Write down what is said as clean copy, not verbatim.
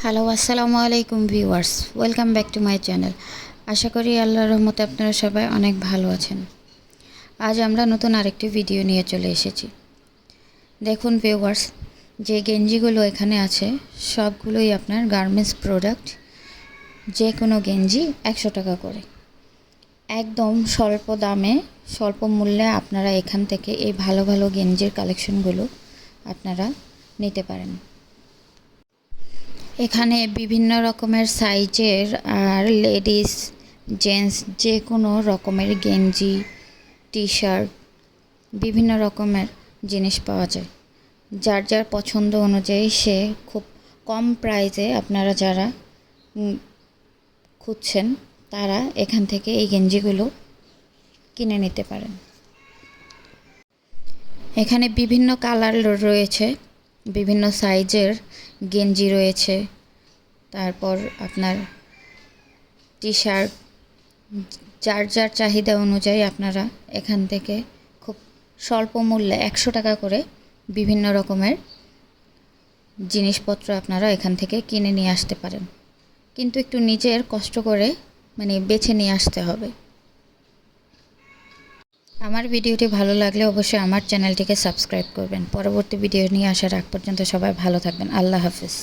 Hello আসসালামু আলাইকুম viewers, welcome back to my channel. আশা করি আল্লাহর রহমতে আপনারা সবাই অনেক ভালো আছেন। আজ আমরা নতুন আরেকটি ভিডিও নিয়ে চলে এসেছি। দেখুন ভিউয়ার্স, যে গেঞ্জিগুলো এখানে আছে সবগুলোই আপনার গার্মেন্টস প্রোডাক্ট। যে কোনো গেঞ্জি 100 টাকা করে, একদম স্বল্প দামে স্বল্প মূল্যে আপনারা এখান থেকে এই ভালো ভালো গেঞ্জির কালেকশনগুলো আপনারা নিতে পারেন। এখানে বিভিন্ন রকমের সাইজের আর লেডিস জেন্টস যে কোনো রকমের গেঞ্জি, টি শার্ট, বিভিন্ন রকমের জিনিস পাওয়া যায়। যার যার পছন্দ অনুযায়ী সে খুব কম প্রাইসে আপনারা যারা খুঁজছেন তারা এখান থেকে এই গেঞ্জিগুলো কিনে নিতে পারেন। এখানে বিভিন্ন কালার রয়েছে, বিভিন্ন সাইজের গেঞ্জি রয়েছে, তারপর আপনার টি শার্ট, যার যার চাহিদা অনুযায়ী আপনারা এখান থেকে খুব স্বল্প মূল্যে 100 টাকা করে বিভিন্ন রকমের জিনিসপত্র আপনারা এখান থেকে কিনে নিয়ে আসতে পারেন, কিন্তু একটু নিজের কষ্ট করে বেছে নিয়ে আসতে হবে। আমার ভিডিওটি ভালো লাগলে অবশ্যই আমার চ্যানেলটিকে সাবস্ক্রাইব করবেন। পরবর্তী ভিডিও নিয়ে আসার আগ পর্যন্ত সবাই ভালো থাকবেন। আল্লাহ হাফেজ।